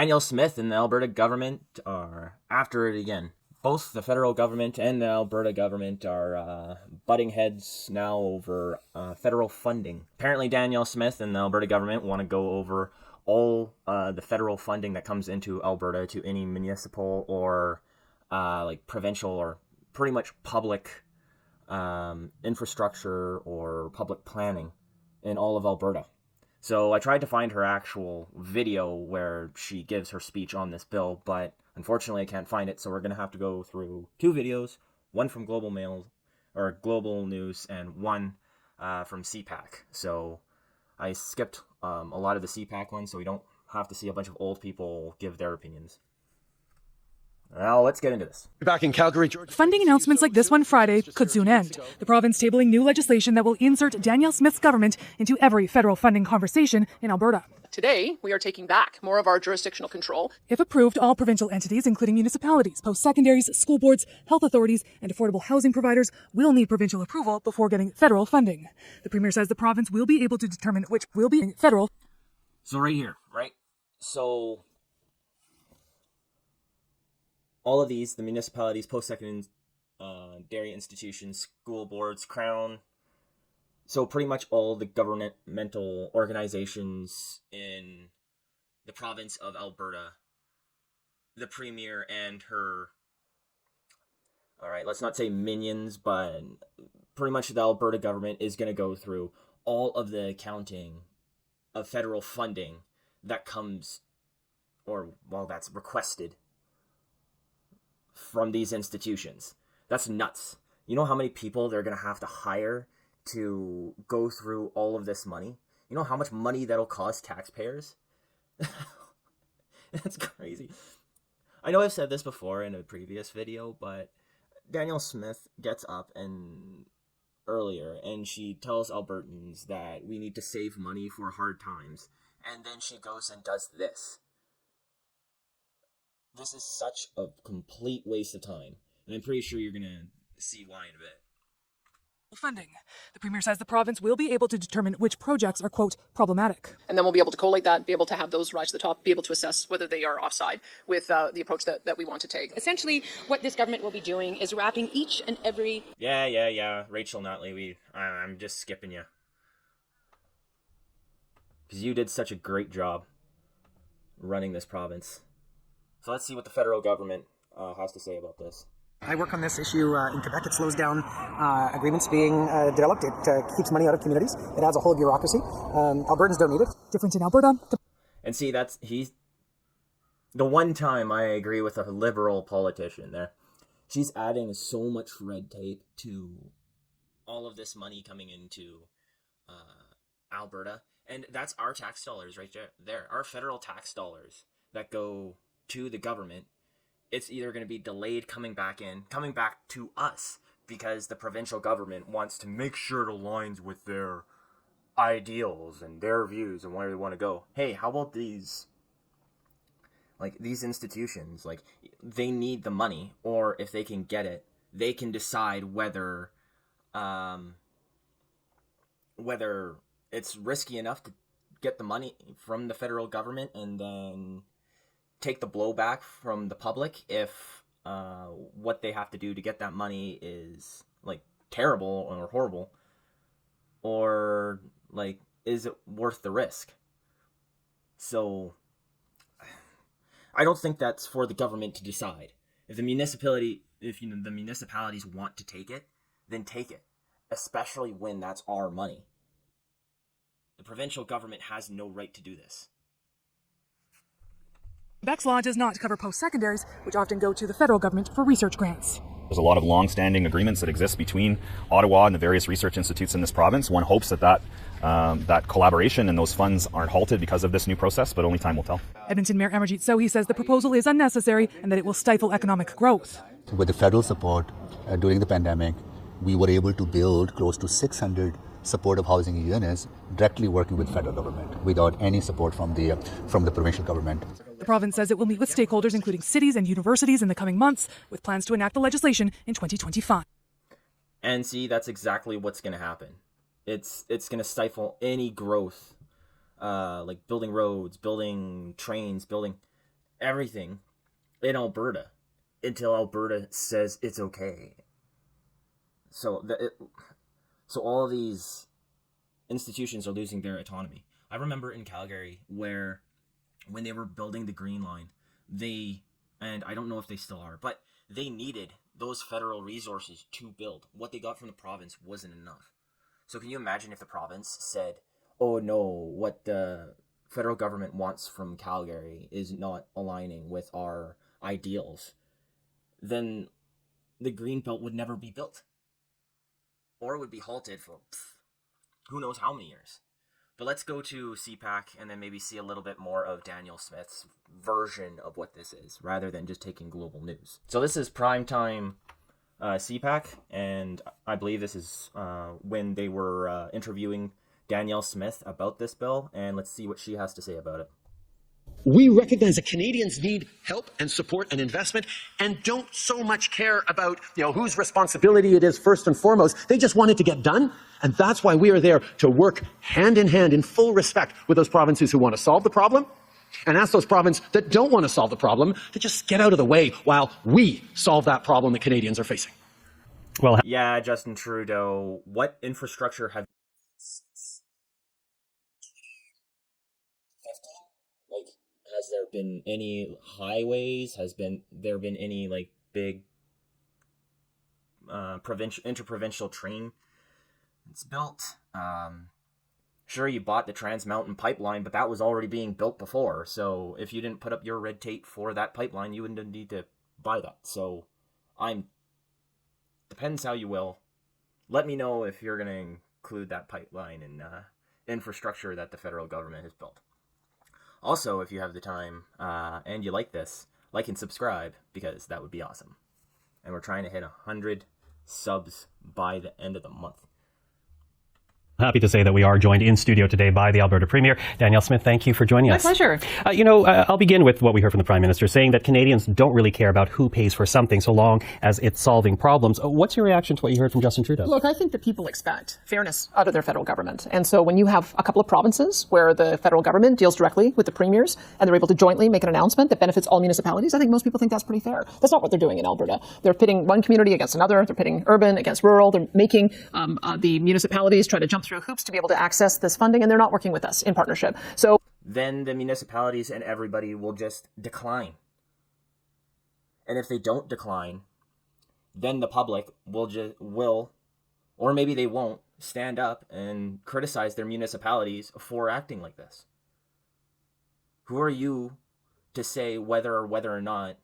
Danielle Smith and the Alberta government are after it again. Both the federal government and the Alberta government are butting heads now over federal funding. Apparently Danielle Smith and the Alberta government want to go over all the federal funding that comes into Alberta to any municipal or like provincial or pretty much public infrastructure or public planning in all of Alberta. So I tried to find her actual video where she gives her speech on this bill, but unfortunately I can't find it, so we're going to have to go through two videos, one from Global News and one from CPAC. So I skipped a lot of the CPAC ones so we don't have to see a bunch of old people give their opinions. Now, let's get into this. Back in Calgary, Georgia. Funding announcements like this one Friday could soon end. The province tabling new legislation that will insert Danielle Smith's government into every federal funding conversation in Alberta. Today, we are taking back more of our jurisdictional control. If approved, all provincial entities, including municipalities, post-secondaries, school boards, health authorities, and affordable housing providers, will need provincial approval before getting federal funding. The Premier says the province will be able to determine which will be federal. So right here, right? So all of these, the municipalities, post-secondary institutions, school boards, Crown, so pretty much all the governmental organizations in the province of Alberta, the Premier and her, all right, let's not say minions, but pretty much the Alberta government is going to go through all of the accounting of federal funding that comes, or, well, that's requested from these institutions. That's nuts. You know how many people they're going to have to hire to go through all of this money? You know how much money that'll cost taxpayers? That's crazy. I know I've said this before in a previous video, but Danielle Smith gets up and earlier and she tells Albertans that we need to save money for hard times, and then she goes and does this. This is such a complete waste of time, and I'm pretty sure you're going to see why in a bit. Funding. The Premier says the province will be able to determine which projects are, quote, problematic. And then we'll be able to collate that, be able to have those rise to the top, be able to assess whether they are offside with the approach that we want to take. Essentially, what this government will be doing is wrapping each and every... Yeah. Rachel Notley, I'm just skipping you. Because you did such a great job running this province. So let's see what the federal government has to say about this. I work on this issue in Quebec. It slows down agreements being developed. It keeps money out of communities. It adds a whole bureaucracy. Albertans don't need it. Different in Alberta. And see, he's the one time I agree with a liberal politician there. She's adding so much red tape to all of this money coming into Alberta. And that's our tax dollars right there. Our federal tax dollars that go to the government. It's either going to be delayed coming back to us, because the provincial government wants to make sure it aligns with their ideals and their views and where they want to go. Hey, how about these institutions? Like, they need the money, or if they can get it, they can decide whether it's risky enough to get the money from the federal government and then take the blowback from the public if what they have to do to get that money is like terrible or horrible, or like, is it worth the risk? So I don't think that's for the government to decide. If the municipalities want to take it, then take it, especially when that's our money. The provincial government has no right to do this. Quebec's law does not cover post-secondaries, which often go to the federal government for research grants. There's a lot of long-standing agreements that exist between Ottawa and the various research institutes in this province. One hopes that collaboration and those funds aren't halted because of this new process, but only time will tell. Edmonton Mayor Amarjeet Sohi says the proposal is unnecessary and that it will stifle economic growth. With the federal support during the pandemic, we were able to build close to 600 supportive housing units directly working with federal government without any support from the provincial government. The province says it will meet with stakeholders, including cities and universities, in the coming months, with plans to enact the legislation in 2025. And see, that's exactly what's going to happen. It's going to stifle any growth, like building roads, building trains, building everything in Alberta until Alberta says it's okay. So so all these institutions are losing their autonomy. I remember in Calgary where when they were building the Green Line, and I don't know if they still are, but they needed those federal resources to build. What they got from the province wasn't enough. So can you imagine if the province said, oh no, what the federal government wants from Calgary is not aligning with our ideals, then the Greenbelt would never be built. Or it would be halted for who knows how many years. But let's go to CPAC and then maybe see a little bit more of Danielle Smith's version of what this is, rather than just taking global news. So this is primetime CPAC, and I believe this is when they were interviewing Danielle Smith about this bill, and let's see what she has to say about it. We recognize that Canadians need help and support and investment and don't so much care about, whose responsibility it is first and foremost. They just want it to get done. And that's why we are there to work hand in hand in full respect with those provinces who want to solve the problem and ask those provinces that don't want to solve the problem to just get out of the way while we solve that problem that Canadians are facing. Well, yeah, Justin Trudeau, what infrastructure have has there been any highways? Has there been any like big interprovincial train that's built? Sure, you bought the Trans Mountain pipeline, but that was already being built before. So if you didn't put up your red tape for that pipeline, you wouldn't need to buy that. So depends how you will. Let me know if you're gonna include that pipeline in infrastructure that the federal government has built. Also, if you have the time and you like this, like and subscribe, because that would be awesome. And we're trying to hit 100 subs by the end of the month. Happy to say that we are joined in studio today by the Alberta Premier. Danielle Smith, thank you for joining us. My pleasure. I'll begin with what we heard from the Prime Minister, saying that Canadians don't really care about who pays for something so long as it's solving problems. What's your reaction to what you heard from Justin Trudeau? Look, I think that people expect fairness out of their federal government. And so when you have a couple of provinces where the federal government deals directly with the premiers and they're able to jointly make an announcement that benefits all municipalities, I think most people think that's pretty fair. That's not what they're doing in Alberta. They're pitting one community against another. They're pitting urban against rural. They're making the municipalities try to jump through hoops to be able to access this funding, and they're not working with us in partnership. So then the municipalities and everybody will just decline. And if they don't decline, then the public will, or maybe they won't, stand up and criticize their municipalities for acting like this. Who are you to say whether or not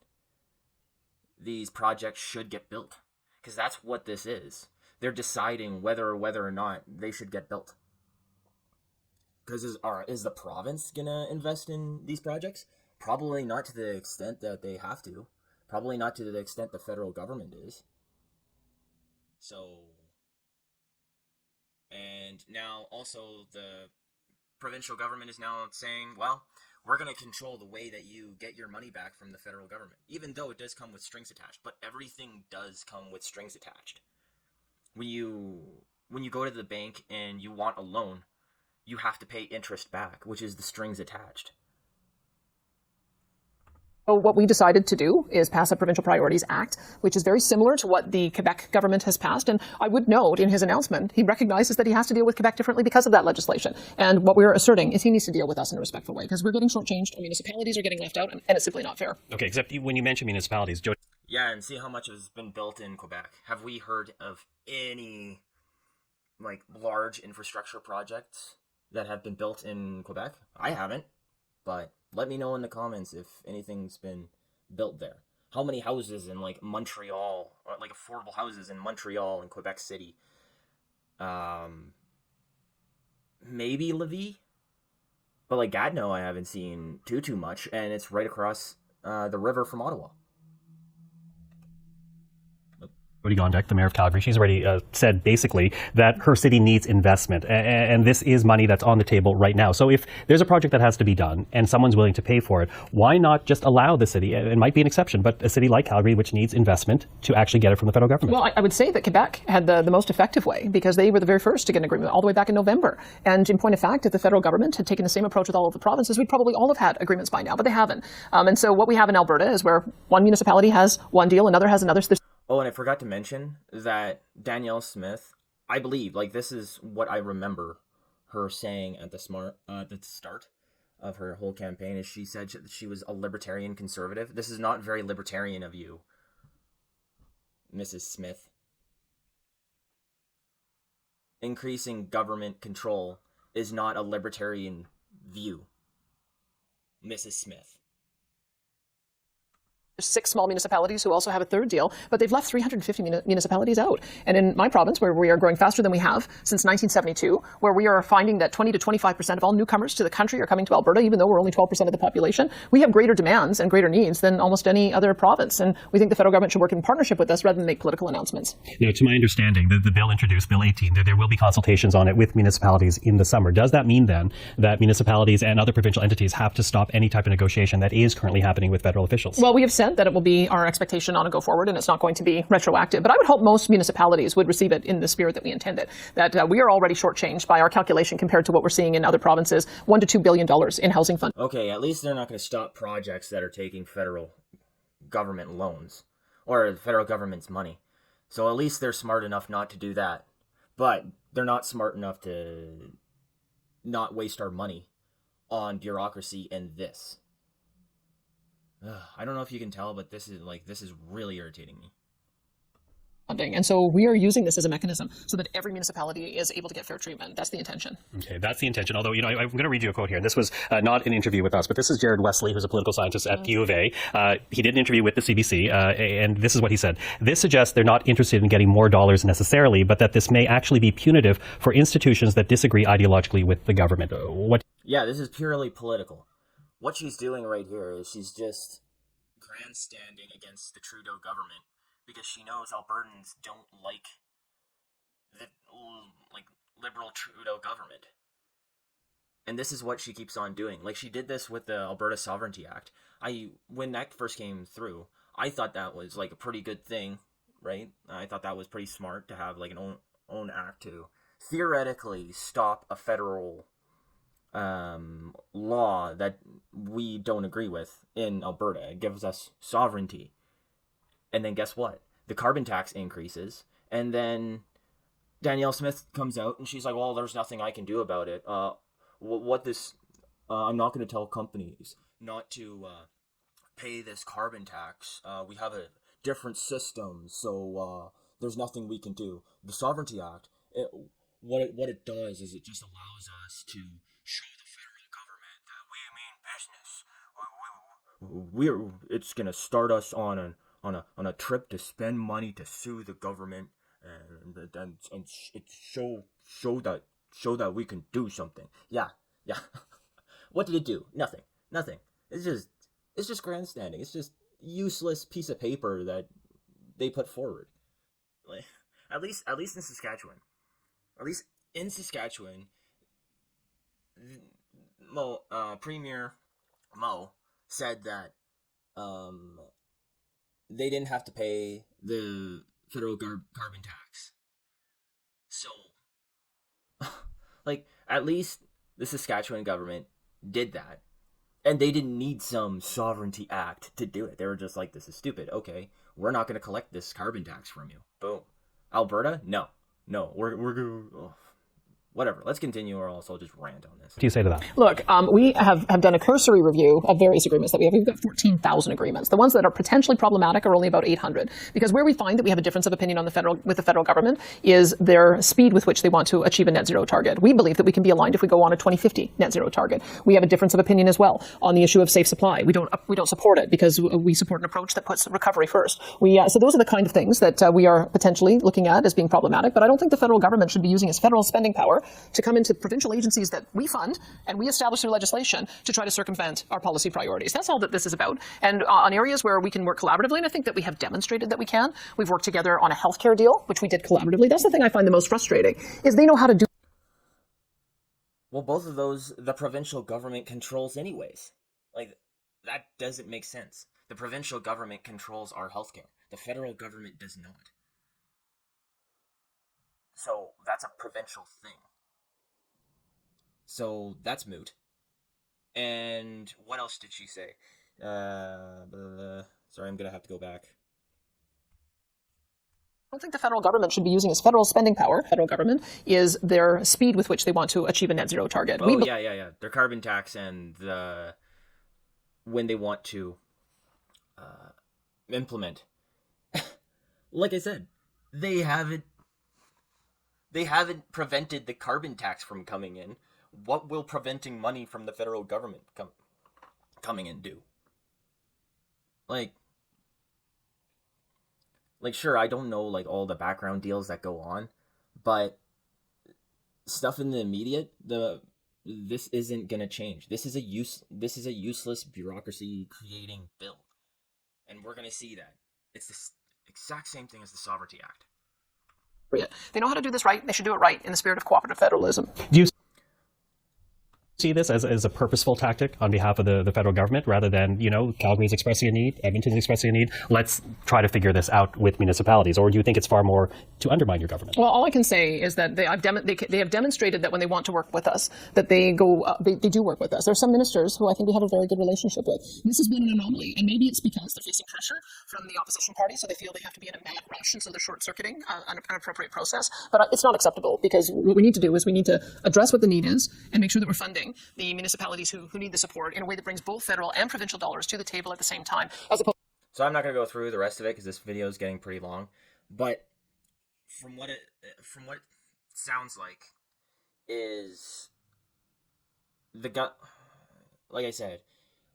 these projects should get built? Because that's what this is. They're deciding whether or not they should get built. Because is the province gonna invest in these projects? Probably not to the extent that they have to. Probably not to the extent the federal government is. So, and now also the provincial government is now saying, well, we're going to control the way that you get your money back from the federal government, even though it does come with strings attached. But everything does come with strings attached. When you go to the bank and you want a loan, you have to pay interest back, which is the strings attached. So what we decided to do is pass a Provincial Priorities Act, which is very similar to what the Quebec government has passed. And I would note in his announcement, he recognizes that he has to deal with Quebec differently because of that legislation. And what we're asserting is he needs to deal with us in a respectful way, because we're getting shortchanged, our municipalities are getting left out, and it's simply not fair. Okay, except when you mention municipalities, Joe. Yeah, and see how much has been built in Quebec. Have we heard of any large infrastructure projects that have been built in Quebec? I haven't, but let me know in the comments if anything's been built there. How many houses in Montreal, or affordable houses in Montreal and Quebec City? Maybe Lévis, but Gatineau I haven't seen too much, and it's right across the river from Ottawa. Jody Gondek, the mayor of Calgary, she's already said basically that her city needs investment. And this is money that's on the table right now. So if there's a project that has to be done and someone's willing to pay for it, why not just allow the city, it might be an exception, but a city like Calgary, which needs investment, to actually get it from the federal government? Well, I would say that Quebec had the most effective way, because they were the very first to get an agreement all the way back in November. And in point of fact, if the federal government had taken the same approach with all of the provinces, we'd probably all have had agreements by now, but they haven't. And so what we have in Alberta is where one municipality has one deal, another has another. Oh, and I forgot to mention that Danielle Smith, I believe, like, this is what I remember her saying at the start of her whole campaign, is she said she was a libertarian conservative. This is not very libertarian of you, Mrs. Smith. Increasing government control is not a libertarian view, Mrs. Smith. 6 small municipalities who also have a third deal, but they've left 350 municipalities out. And in my province, where we are growing faster than we have since 1972, where we are finding that 20 to 25% of all newcomers to the country are coming to Alberta, even though we're only 12% of the population, we have greater demands and greater needs than almost any other province. And we think the federal government should work in partnership with us rather than make political announcements. You know, to my understanding, the bill introduced, Bill 18, there will be consultations on it with municipalities in the summer. Does that mean then that municipalities and other provincial entities have to stop any type of negotiation that is currently happening with federal officials? Well, we have said that it will be our expectation on a go forward, and it's not going to be retroactive. But I would hope most municipalities would receive it in the spirit that we intended, that we are already shortchanged by our calculation compared to what we're seeing in other provinces, $1 to $2 billion in housing funds. Okay, at least they're not going to stop projects that are taking federal government loans or the federal government's money. So at least they're smart enough not to do that. But they're not smart enough to not waste our money on bureaucracy and this. I don't know if you can tell, but this is really irritating me. And so we are using this as a mechanism so that every municipality is able to get fair treatment. That's the intention. Okay, that's the intention. Although, you know, I'm going to read you a quote here. And this was not an interview with us, but this is Jared Wesley, who's a political scientist at U of A. He did an interview with the CBC, and this is what he said. This suggests they're not interested in getting more dollars necessarily, but that this may actually be punitive for institutions that disagree ideologically with the government. Yeah, this is purely political. What she's doing right here is she's just grandstanding against the Trudeau government, because she knows Albertans don't like the liberal Trudeau government. And this is what she keeps on doing. Like, she did this with the Alberta Sovereignty Act. When that first came through, I thought that was like a pretty good thing, right? I thought that was pretty smart to have like an own act to theoretically stop a federal law that we don't agree with in Alberta. It gives us sovereignty. And then guess what? The carbon tax increases, and then Danielle Smith comes out and she's like, well, there's nothing I can do about it. I'm not going to tell companies not to pay this carbon tax. We have a different system, so there's nothing we can do. The Sovereignty Act, what it does is it just allows us to show the federal government that we mean business. It's going to start us on a trip to spend money to sue the government and show that we can do something. Yeah. What did it do? Nothing. It's just grandstanding. It's just useless piece of paper that they put forward. Like, at least in Saskatchewan. Premier Mo said that they didn't have to pay the federal carbon tax. So, like, at least the Saskatchewan government did that. And they didn't need some sovereignty act to do it. They were just like, this is stupid. Okay, we're not going to collect this carbon tax from you. Boom. Alberta? No, we're going to... Whatever. Let's continue, or else I'll just rant on this. What do you say to that? Look, we have done a cursory review of various agreements that we have. We've got 14,000 agreements. The ones that are potentially problematic are only about 800. Because where we find that we have a difference of opinion on with the federal government is their speed with which they want to achieve a net zero target. We believe that we can be aligned if we go on a 2050 net zero target. We have a difference of opinion as well on the issue of safe supply. We don't support it because we support an approach that puts recovery first. So those are the kind of things that we are potentially looking at as being problematic. But I don't think the federal government should be using its federal spending power power to come into provincial agencies that we fund and we establish through legislation to try to circumvent our policy priorities. That's all that this is about. And on areas where we can work collaboratively, and I think that we have demonstrated that we can. We've worked together on a healthcare deal, which we did collaboratively. That's the thing I find the most frustrating, is they know how to do. Well, both of those, the provincial government controls anyways. Like, that doesn't make sense. The provincial government controls our healthcare. The federal government does not. So, that's a provincial thing. So, that's moot. And what else did she say? Sorry, I'm gonna have to go back. I don't think the federal government should be using its federal spending power. Federal government is their speed with which they want to achieve a net zero target. Oh, yeah. Their carbon tax and when they want to implement. Like I said, they haven't prevented the carbon tax from coming in. What will preventing money from the federal government coming in do? Like, sure, I don't know, like, all the background deals that go on, but stuff in the immediate, this isn't gonna change. This is a useless bureaucracy creating bill. And we're gonna see that. It's the exact same thing as the Sovereignty Act. They know how to do this right. They should do it right in the spirit of cooperative federalism. Do you see this as a purposeful tactic on behalf of the federal government, rather than, Calgary's expressing a need, Edmonton's expressing a need, let's try to figure this out with municipalities? Or do you think it's far more to undermine your government? Well, all I can say is that they have demonstrated that when they want to work with us, that they do work with us. There are some ministers who I think we have a very good relationship with. This has been an anomaly, and maybe it's because they're facing pressure from the opposition party, so they feel they have to be in a mad rush, and so they're short-circuiting an appropriate process. But it's not acceptable, because what we need to do is we need to address what the need is and make sure that we're funding the municipalities who need the support in a way that brings both federal and provincial dollars to the table at the same time, as opposed. So I'm not going to go through the rest of it because this video is getting pretty long, but from what it sounds like is like I said,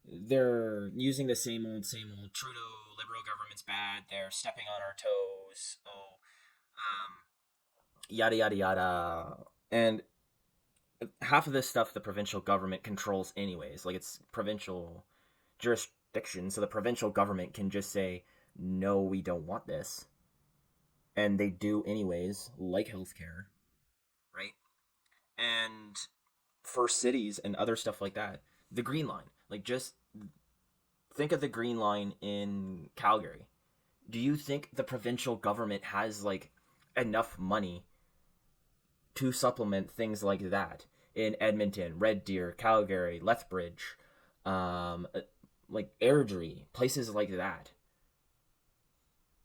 they're using the same old Trudeau Liberal government's bad, they're stepping on our toes, yada yada yada, and half of this stuff the provincial government controls anyways. Like, it's provincial jurisdiction, so the provincial government can just say, no, we don't want this. And they do anyways, like healthcare, right? And for cities and other stuff like that, the Green Line. Like, just think of the Green Line in Calgary. Do you think the provincial government has, like, enough money to supplement things like that in Edmonton, Red Deer, Calgary, Lethbridge, like Airdrie, places like that?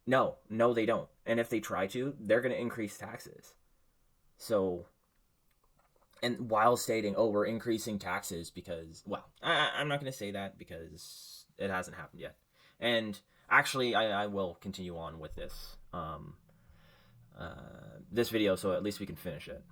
No, they don't. And if they try to, they're going to increase taxes. So, and while stating, oh, we're increasing taxes because, well, I'm not going to say that because it hasn't happened yet. And actually, I will continue on with this this video, so at least we can finish it.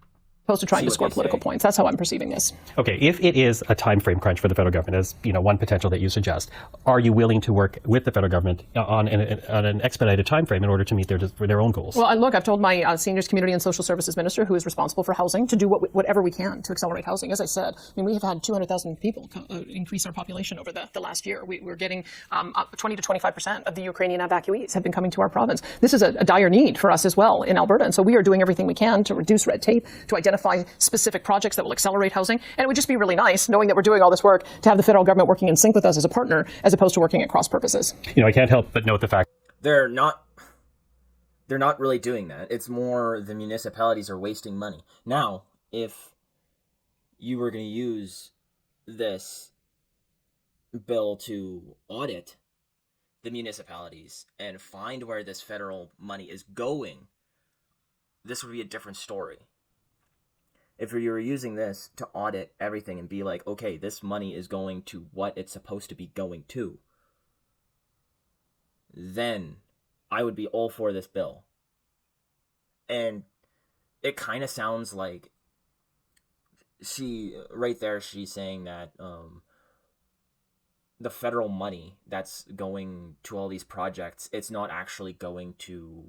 Opposed to trying to score political points. That's how I'm perceiving this. Okay, if it is a time frame crunch for the federal government, as one potential that you suggest, are you willing to work with the federal government on an expedited time frame in order to meet their own goals? Well, look, I've told my seniors, community, and social services minister, who is responsible for housing, to do whatever we can to accelerate housing. As I said, we have had 200,000 people increase our population over the last year. We're getting 20 to 25% of the Ukrainian evacuees have been coming to our province. This is a dire need for us as well in Alberta, and so we are doing everything we can to reduce red tape, to identify specific projects that will accelerate housing. And it would just be really nice, knowing that we're doing all this work, to have the federal government working in sync with us as a partner, as opposed to working at cross purposes. I can't help but note the fact they're not really doing that. It's more the municipalities are wasting money. Now, if you were going to use this bill to audit the municipalities and find where this federal money is going, this would be a different story. If you were using this to audit everything and be like, okay, this money is going to what it's supposed to be going to, then I would be all for this bill. And it kind of sounds like she's saying that the federal money that's going to all these projects, it's not actually going to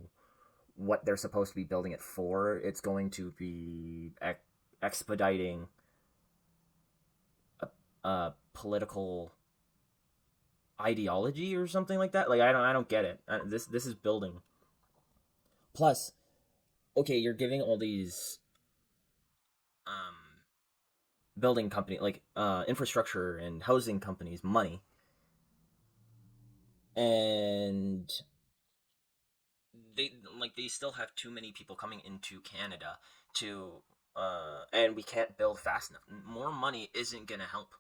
what they're supposed to be building it for. It's going to be expediting a political ideology or something like that. Like, I don't get it. This is building. Plus, okay, you're giving all these building company, like infrastructure and housing companies, money, and they still have too many people coming into Canada to and we can't build fast enough. More money isn't gonna help.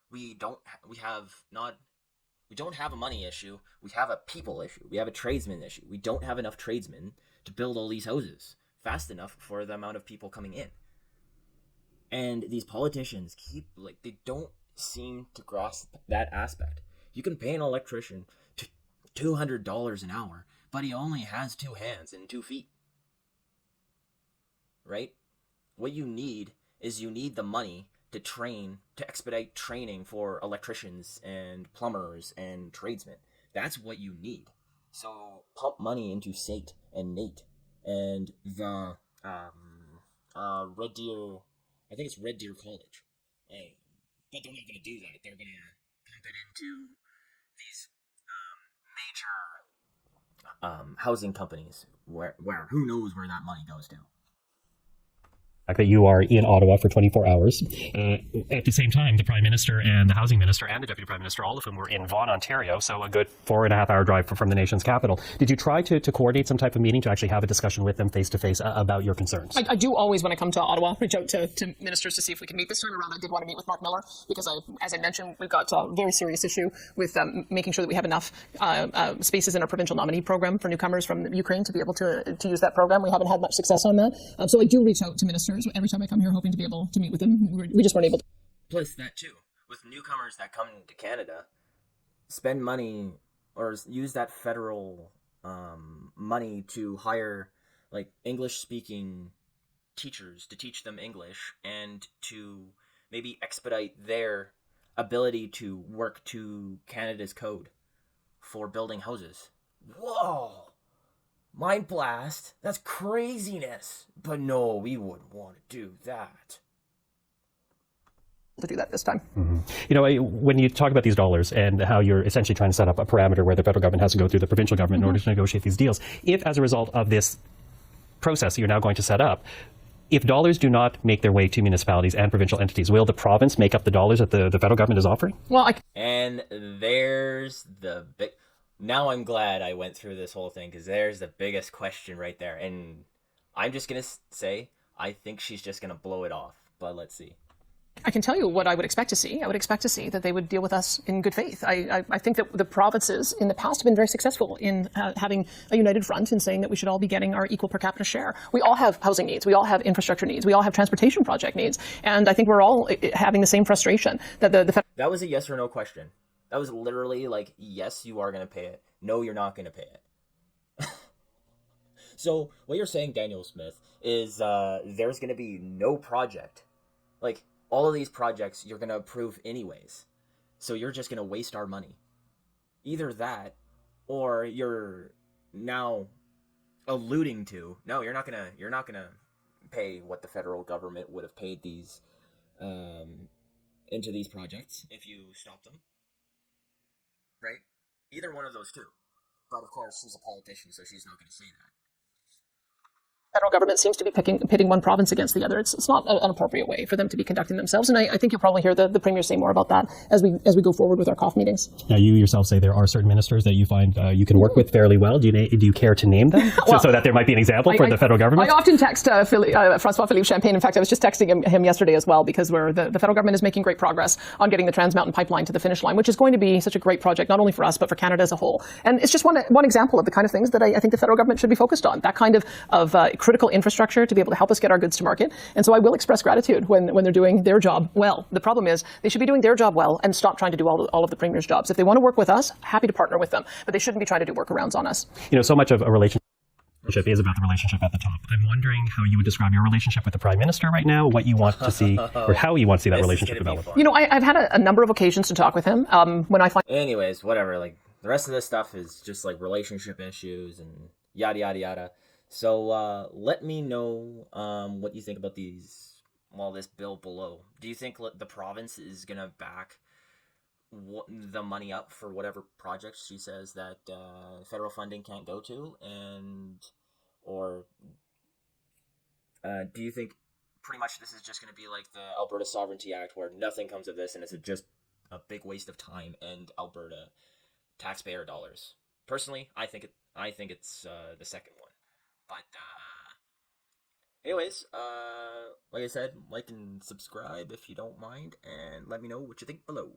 We don't have a money issue. We have a people issue. We have a tradesman issue. We don't have enough tradesmen to build all these houses fast enough for the amount of people coming in. And these politicians they don't seem to grasp that aspect. You can pay an electrician $200 an hour, but he only has 2 hands and 2 feet. Right? What you need is the money to expedite training for electricians and plumbers and tradesmen. That's what you need. So pump money into SAIT and NAIT and the Red Deer, I think it's Red Deer College. Hey, but they're not going to do that. They're going to pump it into these major housing companies where who knows where that money goes to. That you are in Ottawa for 24 hours. At the same time, the Prime Minister and the Housing Minister and the Deputy Prime Minister, all of whom were in Vaughan, Ontario, so a good 4.5-hour drive from the nation's capital. Did you try to coordinate some type of meeting to actually have a discussion with them face-to-face about your concerns? I do always, when I come to Ottawa, reach out to ministers to see if we can meet. This time around, I did want to meet with Mark Miller because, as I mentioned, we've got a very serious issue with making sure that we have enough spaces in our provincial nominee program for newcomers from Ukraine to be able to use that program. We haven't had much success on that. So I do reach out to ministers every time I come here, hoping to be able to meet with them. We just weren't able to. Plus that too, with newcomers that come to Canada, spend money or use that federal money to hire like English speaking teachers to teach them English and to maybe expedite their ability to work to Canada's code for building houses. Whoa! Mind blast. That's craziness. But no, we wouldn't want to do that. To do that this time. Mm-hmm. You know, when you talk about these dollars and how you're essentially trying to set up a parameter where the federal government has to go through the provincial government in order to negotiate these deals, if as a result of this process that you're now going to set up, if dollars do not make their way to municipalities and provincial entities, will the province make up the dollars that the federal government is offering? Well, and there's the big... Now I'm glad I went through this whole thing because there's the biggest question right there. And I'm just going to say, I think she's just going to blow it off. But let's see. I can tell you what I would expect to see. I would expect to see that they would deal with us in good faith. I think that the provinces in the past have been very successful in having a united front in saying that we should all be getting our equal per capita share. We all have housing needs. We all have infrastructure needs. We all have transportation project needs. And I think we're all having the same frustration that the That was a yes or no question. That was literally like, yes, you are going to pay it. No, you're not going to pay it. So what you're saying, Daniel Smith, is there's going to be no project. Like, all of these projects you're going to approve anyways. So you're just going to waste our money. Either that, or you're now alluding to, no, you're not going to pay what the federal government would have paid these into these projects if you stop them. Right? Either one of those two. But of course, she's a politician, so she's not going to say that. federal government seems to be pitting one province against the other. It's not an appropriate way for them to be conducting themselves. And I think you'll probably hear the Premier say more about that as we go forward with our COF meetings. Now, you yourself say there are certain ministers that you find you can work with fairly well. Do you care to name them so that there might be an example for the federal government? I often text Francois-Philippe Champagne. In fact, I was just texting him yesterday as well, because the federal government is making great progress on getting the Trans Mountain Pipeline to the finish line, which is going to be such a great project, not only for us, but for Canada as a whole. And it's just one example of the kind of things that I think the federal government should be focused on, that kind of critical infrastructure to be able to help us get our goods to market. And so I will express gratitude when they're doing their job well. The problem is they should be doing their job well and stop trying to do all of the Premier's jobs. If they want to work with us, happy to partner with them, but they shouldn't be trying to do workarounds on us. So much of a relationship is about the relationship at the top. I'm wondering how you would describe your relationship with the Prime Minister right now, what you want to see, or how you want to see that relationship develop. I've had a number of occasions to talk with him. When I find... Anyways, whatever, like, the rest of this stuff is just, like, relationship issues and yada, yada, yada. So, let me know what you think about these this bill below. Do you think the province is gonna back the money up for whatever projects she says that federal funding can't go to, or do you think pretty much this is just going to be like the Alberta Sovereignty Act, where nothing comes of this and it's just a big waste of time and Alberta taxpayer dollars? Personally, I think it's the second one. But anyways, like I said, like and subscribe if you don't mind, and let me know what you think below.